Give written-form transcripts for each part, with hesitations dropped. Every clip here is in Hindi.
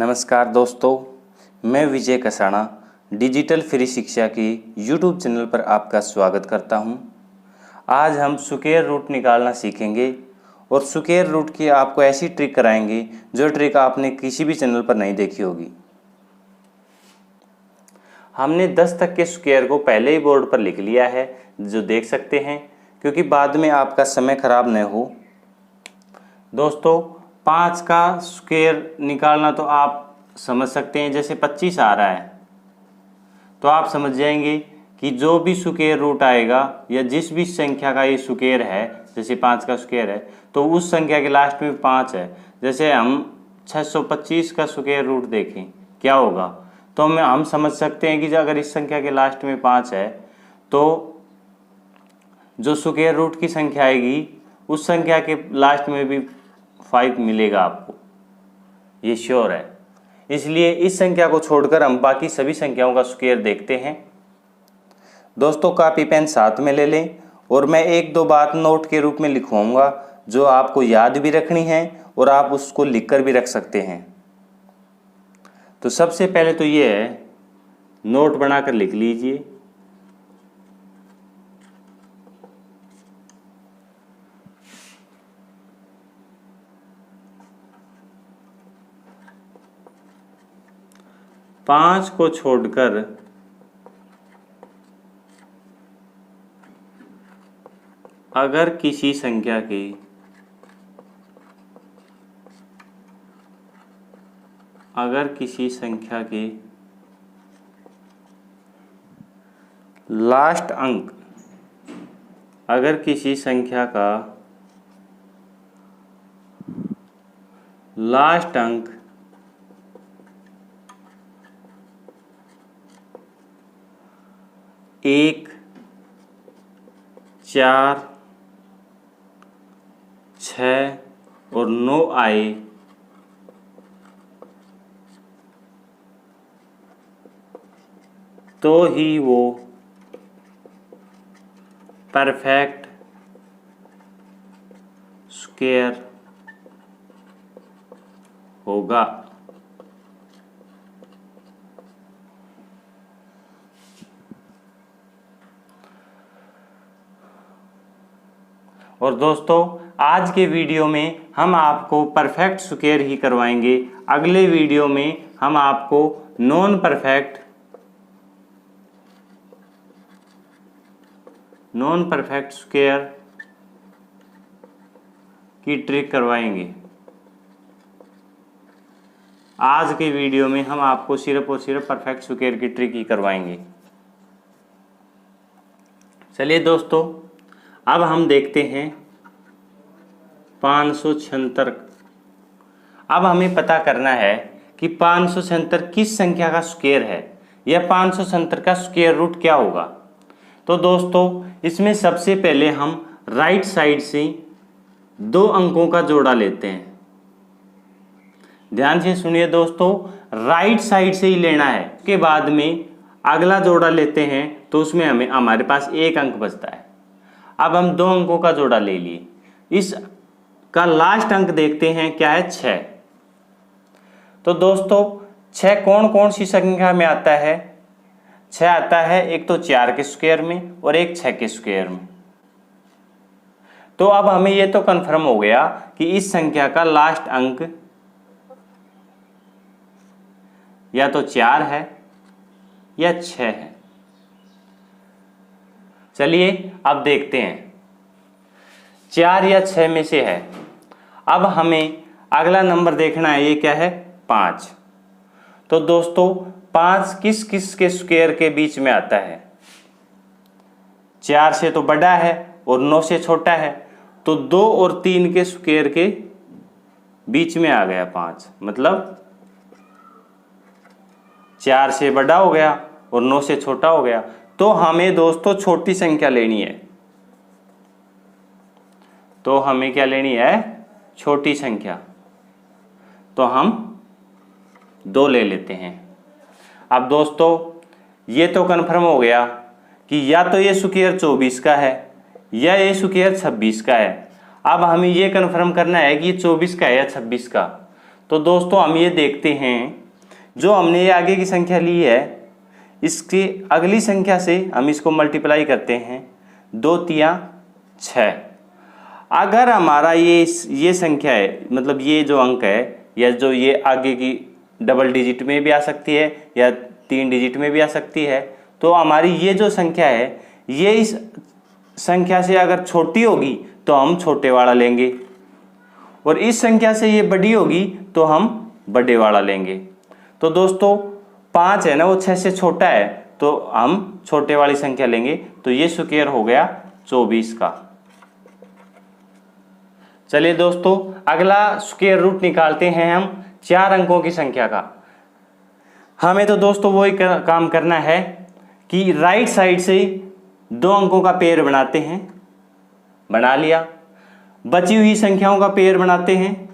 नमस्कार दोस्तों, मैं विजय कसाना डिजिटल फ्री शिक्षा की यूट्यूब चैनल पर आपका स्वागत करता हूं। आज हम स्क्वायर रूट निकालना सीखेंगे और स्क्वायर रूट की आपको ऐसी ट्रिक कराएंगे जो ट्रिक आपने किसी भी चैनल पर नहीं देखी होगी। हमने 10 तक के स्क्वायर को पहले ही बोर्ड पर लिख लिया है, जो देख सकते हैं, क्योंकि बाद में आपका समय खराब न हो। दोस्तों, 5 का स्क्वायर निकालना तो आप समझ सकते हैं। जैसे 25 आ रहा है तो आप समझ जाएंगे कि जो भी स्क्वायर रूट आएगा या जिस भी संख्या का ये स्क्वायर है, जैसे 5 का स्क्वायर है तो उस संख्या के लास्ट में 5 है। जैसे हम 625 का स्क्वायर रूट देखें क्या होगा, तो हम समझ सकते हैं कि अगर इस संख्या के लास्ट में 5 है तो जो स्क्वायर रूट की संख्या आएगी उस संख्या के लास्ट में भी 5 मिलेगा आपको, ये श्योर है। इसलिए इस संख्या को छोड़कर हम बाकी सभी संख्याओं का स्क्वायर देखते हैं। दोस्तों, कॉपी पेन साथ में ले लें और मैं एक दो बात नोट के रूप में लिखवाऊंगा जो आपको याद भी रखनी है और आप उसको लिखकर भी रख सकते हैं। तो सबसे पहले तो ये है, नोट बनाकर लिख लीजिए। पांच को छोड़कर अगर किसी संख्या के लास्ट अंक, अगर किसी संख्या का लास्ट अंक 1, 4, 6 और 9 आए तो ही वो परफेक्ट स्क्वायर होगा। और दोस्तों, आज के वीडियो में हम आपको परफेक्ट स्क्वायर ही करवाएंगे। अगले वीडियो में हम आपको नॉन परफेक्ट स्क्वायर की ट्रिक करवाएंगे। आज के वीडियो में हम आपको सिर्फ और सिर्फ परफेक्ट स्क्वायर की ट्रिक ही करवाएंगे। चलिए दोस्तों, अब हम देखते हैं 576। अब हमें पता करना है कि 576 किस संख्या का स्क्वायर है या 576 का स्क्वायर रूट क्या होगा। तो दोस्तों, इसमें सबसे पहले हम राइट साइड से 2 अंकों का जोड़ा लेते हैं। ध्यान से सुनिए दोस्तों, राइट साइड से ही लेना है। उसके बाद में अगला जोड़ा लेते हैं तो उसमें हमारे पास 1 अंक बचता है। अब हम 2 अंकों का जोड़ा ले लिए। इस का लास्ट अंक देखते हैं क्या है, 6। तो दोस्तों, 6 कौन कौन सी संख्या में आता है? 6 आता है एक तो 4 के स्क्वायर में और एक 6 के स्क्वायर में। तो अब हमें यह तो कंफर्म हो गया कि इस संख्या का लास्ट अंक या तो 4 है या 6 है। चलिए अब देखते हैं 4 या 6 में से है। अब हमें अगला नंबर देखना है, ये क्या है, 5। तो दोस्तों, 5 किस किस के स्क्वायर के बीच में आता है? 4 से तो बड़ा है और 9 से छोटा है, तो 2 और 3 के स्क्वायर के बीच में आ गया 5। मतलब 4 से बड़ा हो गया और 9 से छोटा हो गया। तो हमें दोस्तों छोटी संख्या लेनी है। तो हमें क्या लेनी है? छोटी संख्या। तो हम 2 ले लेते हैं। अब दोस्तों, ये तो कन्फर्म हो गया कि या तो ये स्क्वायर 24 का है या ये स्क्वायर 26 का है। अब हमें ये कन्फर्म करना है कि ये 24 का है या 26 का। तो दोस्तों हम ये देखते हैं, जो हमने ये आगे की संख्या ली है इसकी अगली संख्या से हम इसको मल्टीप्लाई करते हैं, 2 तिया 6। अगर हमारा ये संख्या है, मतलब ये जो अंक है या जो ये आगे की डबल डिजिट में भी आ सकती है या 3 डिजिट में भी आ सकती है, तो हमारी ये जो संख्या है ये इस संख्या से अगर छोटी होगी तो हम छोटे वाला लेंगे, और इस संख्या से ये बड़ी होगी तो हम बड़े वाला लेंगे। तो दोस्तों 5 है ना, वो 6 से छोटा है तो हम छोटे वाली संख्या लेंगे। तो ये स्क्वायर हो गया 24 का। चलिए दोस्तों अगला स्क्वायर रूट निकालते हैं हम 4 अंकों की संख्या का। हमें तो दोस्तों वही काम करना है कि राइट साइड से 2 अंकों का पेयर बनाते हैं, बना लिया। बची हुई संख्याओं का पेयर बनाते हैं,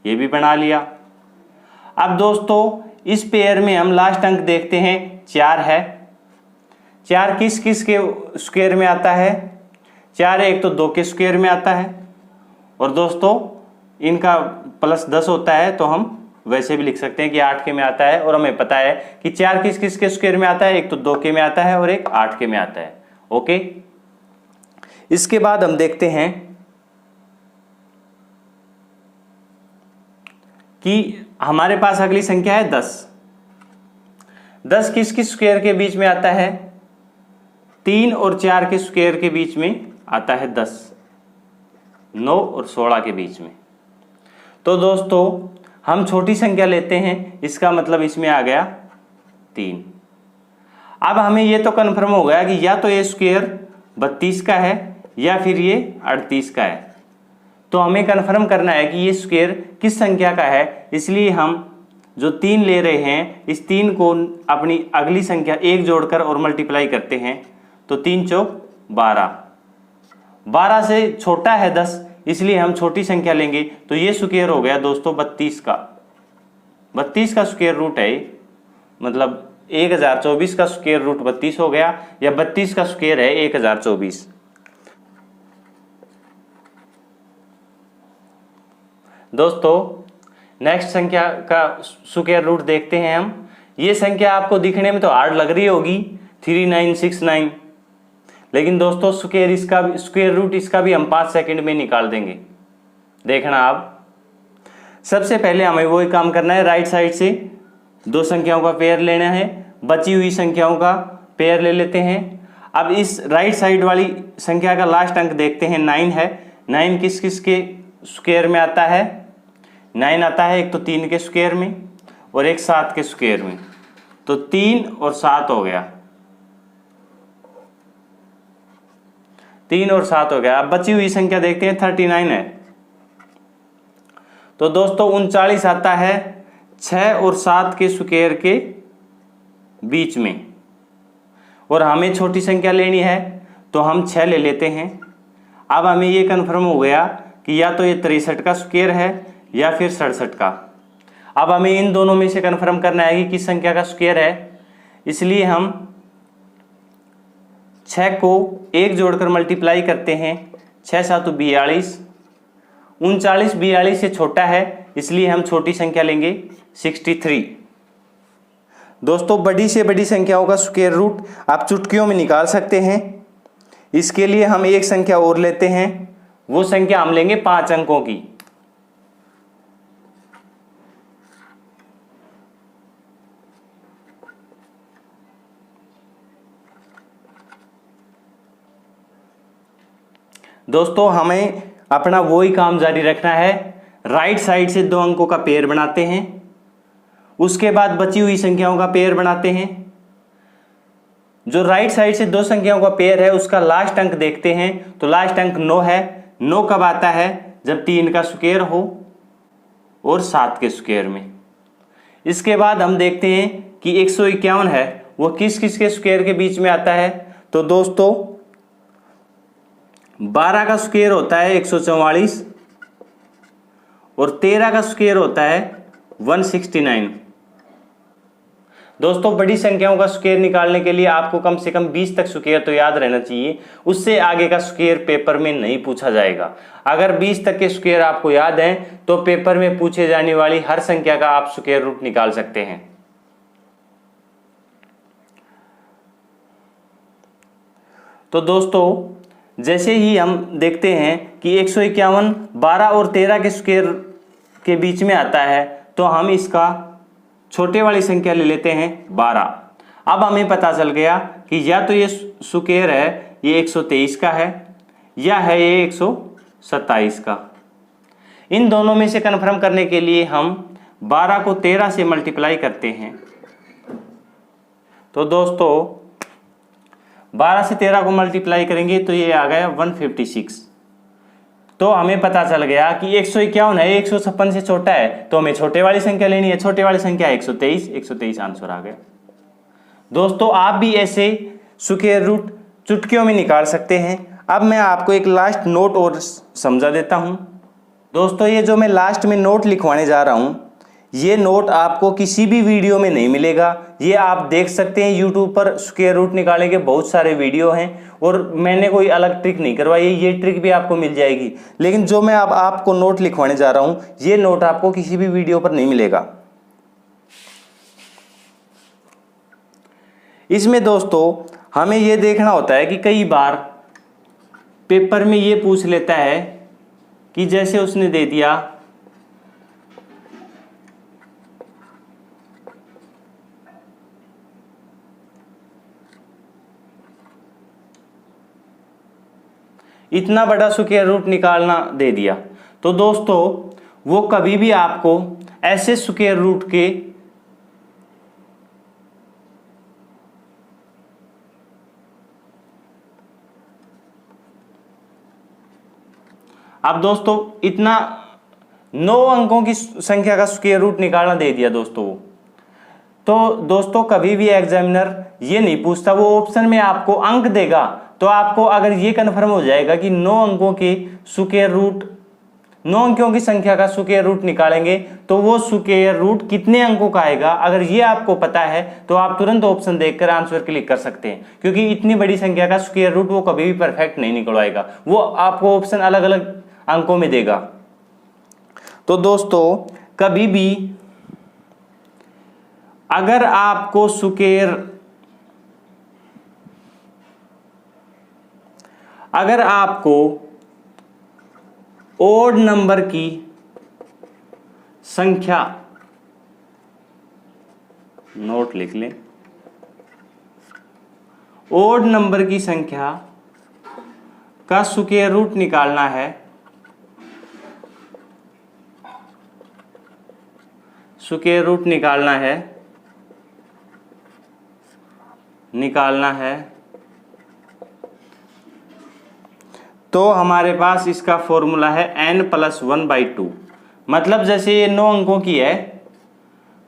ये भी बना लिया। अब दोस्तों इस पेयर में हम लास्ट अंक देखते हैं, 4 है। 4 किस किस के स्क्वायर में आता है? 4 एक तो 2 के स्क्वायर में आता है, और दोस्तों इनका प्लस 10 होता है तो हम वैसे भी लिख सकते हैं कि 8 के में आता है। और हमें पता है कि 4 किस किस के स्क्वायर में आता है, एक तो 2 के में आता है और एक 8 के में आता है। ओके, इसके बाद हम देखते हैं कि हमारे पास अगली संख्या है 10। 10 किस किस स्क्वायर के बीच में आता है? 3 और 4 के स्क्वायर के बीच में आता है 10, 9 और 16 के बीच में। तो दोस्तों हम छोटी संख्या लेते हैं, इसका मतलब इसमें आ गया 3। अब हमें ये तो कन्फर्म हो गया कि या तो ये स्क्वायर 32 का है या फिर ये 38 का है। तो हमें कन्फर्म करना है कि ये स्क्वायर किस संख्या का है, इसलिए हम जो 3 ले रहे हैं इस 3 को अपनी अगली संख्या 1 जोड़कर और मल्टीप्लाई करते हैं। तो 3 चौक 12, 12 से छोटा है 10, इसलिए हम छोटी संख्या लेंगे। तो ये स्क्वायर हो गया दोस्तों 32 का। 32 का स्क्वायर रूट है, मतलब 1024 का स्क्वायर रूट 32 हो गया, या 32 का स्क्वायर है 1024। दोस्तों नेक्स्ट संख्या का स्क्वायर रूट देखते हैं हम। ये संख्या आपको दिखने में तो हार्ड लग रही होगी, 3969, लेकिन दोस्तों स्क्वायर रूट इसका भी हम 5 सेकंड में निकाल देंगे। देखना आप, सबसे पहले हमें वही काम करना है, राइट साइड से 2 संख्याओं का पेयर लेना है, बची हुई संख्याओं का पेयर ले लेते हैं। अब इस राइट साइड वाली संख्या का लास्ट अंक देखते हैं, 9 है। 9 किस किस के स्क्वायर में आता है? 9 आता है एक तो 3 के स्क्वायर में और एक 7 के स्क्वायर में। तो 3 और 7 हो गया, 3 और 7 हो गया। अब बची हुई संख्या देखते हैं, 39 है। तो दोस्तों 39 आता है 6 और 7 के स्क्वायर के बीच में, और हमें छोटी संख्या लेनी है तो हम 6 ले लेते हैं। अब हमें ये कन्फर्म हो गया कि या तो ये 63 का स्क्वायर है या फिर 67 का। अब हमें इन दोनों में से कन्फर्म करना है कि किस संख्या का स्क्वायर है, इसलिए हम 6 को 1 जोड़कर मल्टीप्लाई करते हैं। 6 7 42, 39 42 से छोटा है, इसलिए हम छोटी संख्या लेंगे 63। दोस्तों बड़ी से बड़ी संख्याओं का स्क्वायर रूट आप चुटकियों में निकाल सकते हैं। इसके लिए हम एक संख्या और लेते हैं, वो संख्या हम लेंगे 5 अंकों की। दोस्तों हमें अपना वही काम जारी रखना है, राइट साइड से 2 अंकों का पेयर बनाते हैं, उसके बाद बची हुई संख्याओं का पेयर बनाते हैं। जो राइट साइड से 2 संख्याओं का पेयर है उसका लास्ट अंक देखते हैं। तो लास्ट अंक 9 है। 9 कब आता है? जब 3 का स्क्वायर हो और 7 के स्क्वायर में। इसके बाद हम देखते हैं कि 151 है, वो किस किस के स्क्वायर के बीच में आता है। तो दोस्तों 12 का स्क्वायर होता है 144 और 13 का स्क्वायर होता है 169। दोस्तों बड़ी संख्याओं का स्क्वायर निकालने के लिए आपको कम से कम 20 तक स्क्वायर तो याद रहना चाहिए, उससे आगे का स्क्वायर पेपर में नहीं पूछा जाएगा। अगर 20 तक के स्क्वायर आपको याद हैं तो पेपर में पूछे जाने वाली हर संख्या का आप स्क्वायर रूट निकाल सकते हैं। तो दोस्तों जैसे ही हम देखते हैं कि 151 12 और 13 के स्क्वायर के बीच में आता है, तो हम इसका छोटे वाली संख्या ले लेते हैं 12। अब हमें पता चल गया कि या तो ये स्क्वायर है ये 123 का है या है ये 127 का। इन दोनों में से कन्फर्म करने के लिए हम 12 को 13 से मल्टीप्लाई करते हैं। तो दोस्तों 12 से 13 को मल्टीप्लाई करेंगे तो ये आ गया 156। तो हमें पता चल गया कि 151 है, 156 से छोटा है, तो हमें छोटे वाली संख्या लेनी है। छोटे वाली संख्या 123 आंसर आ गया। दोस्तों आप भी ऐसे स्क्वायर रूट चुटकियों में निकाल सकते हैं। अब मैं आपको एक लास्ट नोट और समझा देता हूं। दोस्तों ये जो मैं लास्ट में नोट लिखवाने जा रहा हूं, ये नोट आपको किसी भी वीडियो में नहीं मिलेगा। ये आप देख सकते हैं यूट्यूब पर स्क्वायर रूट निकालने के बहुत सारे वीडियो हैं और मैंने कोई अलग ट्रिक नहीं करवाई है, ये ट्रिक भी आपको मिल जाएगी। लेकिन जो मैं अब आपको नोट लिखवाने जा रहा हूं, ये नोट आपको किसी भी वीडियो पर नहीं मिलेगा। इसमें दोस्तों हमें ये देखना होता है कि कई बार पेपर में ये पूछ लेता है कि जैसे उसने दे दिया इतना बड़ा स्क्वायर रूट निकालना दे दिया, तो दोस्तों वो कभी भी आपको ऐसे स्क्वायर रूट के अब दोस्तों इतना 9 अंकों की संख्या का स्क्वायर रूट निकालना दे दिया दोस्तों, तो दोस्तों कभी भी एग्जामिनर ये नहीं पूछता, वो ऑप्शन में आपको अंक देगा। तो आपको अगर ये कन्फर्म हो जाएगा कि 9 अंकों के स्क्वायर रूट 9 अंकों की संख्या का स्क्वायर रूट निकालेंगे तो वो स्क्वायर रूट कितने अंकों का आएगा, अगर ये आपको पता है तो आप तुरंत ऑप्शन देखकर आंसर क्लिक कर सकते हैं। क्योंकि इतनी बड़ी संख्या का स्क्वायर रूट वो कभी भी परफेक्ट नहीं निकलवाएगा, वो आपको ऑप्शन अलग अलग अंकों में देगा। तो दोस्तों कभी भी अगर आपको अगर आपको ओड नंबर की संख्या, नोट लिख लें, ओड नंबर की संख्या का स्क्वायर रूट निकालना है, स्क्वायर रूट निकालना है तो हमारे पास इसका फॉर्मूला है n+1/2। मतलब जैसे ये 9 अंकों की है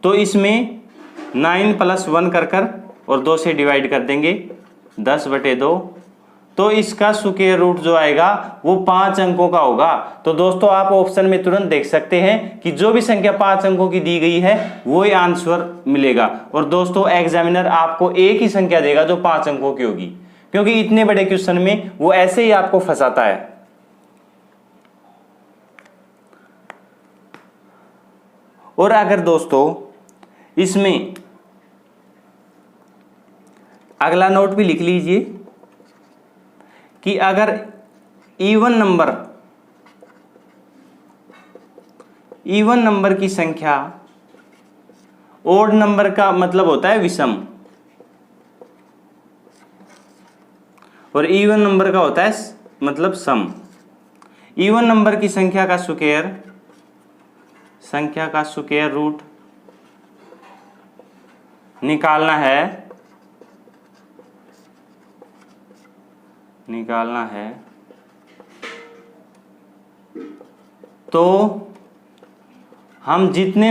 तो इसमें 9+1 कर और 2 से डिवाइड कर देंगे 10/2, तो इसका स्क्वायर रूट जो आएगा वो 5 अंकों का होगा। तो दोस्तों आप ऑप्शन में तुरंत देख सकते हैं कि जो भी संख्या 5 अंकों की दी गई है वो ही आंसर मिलेगा। और दोस्तों एग्जामिनर आपको एक ही संख्या देगा जो 5 अंकों की होगी, क्योंकि इतने बड़े क्वेश्चन में वो ऐसे ही आपको फंसाता है। और अगर दोस्तों इसमें अगला नोट भी लिख लीजिए कि अगर इवन नंबर की संख्या, ओड नंबर का मतलब होता है विषम और इवन नंबर का होता है मतलब सम। इवन नंबर की संख्या का स्क्वायर रूट निकालना है तो हम जितने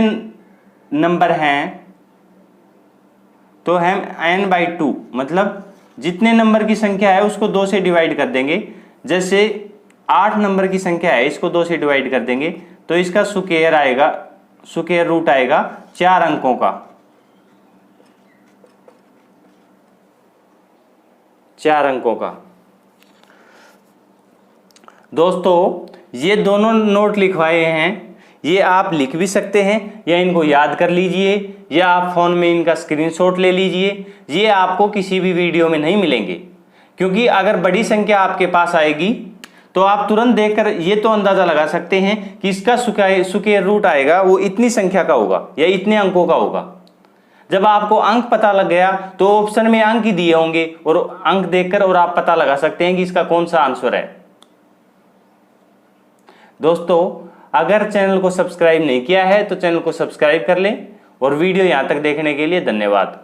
नंबर हैं तो हम n/2 मतलब जितने नंबर की संख्या है उसको 2 से डिवाइड कर देंगे। जैसे 8 नंबर की संख्या है, इसको 2 से डिवाइड कर देंगे तो इसका स्क्वायर रूट आएगा 4 अंकों का। 4 अंकों का। दोस्तों ये दोनों नोट लिखवाए हैं, ये आप लिख भी सकते हैं या इनको याद कर लीजिए या आप फोन में इनका स्क्रीनशॉट ले लीजिए। ये आपको किसी भी वीडियो में नहीं मिलेंगे, क्योंकि अगर बड़ी संख्या आपके पास आएगी तो आप तुरंत देखकर ये तो अंदाजा लगा सकते हैं कि इसका स्क्वायर रूट आएगा वो इतनी संख्या का होगा या इतने अंकों का होगा। जब आपको अंक पता लग गया तो ऑप्शन में अंक ही दिए होंगे और अंक देखकर और आप पता लगा सकते हैं कि इसका कौन सा आंसर है। दोस्तों अगर चैनल को सब्सक्राइब नहीं किया है तो चैनल को सब्सक्राइब कर लें और वीडियो यहां तक देखने के लिए धन्यवाद।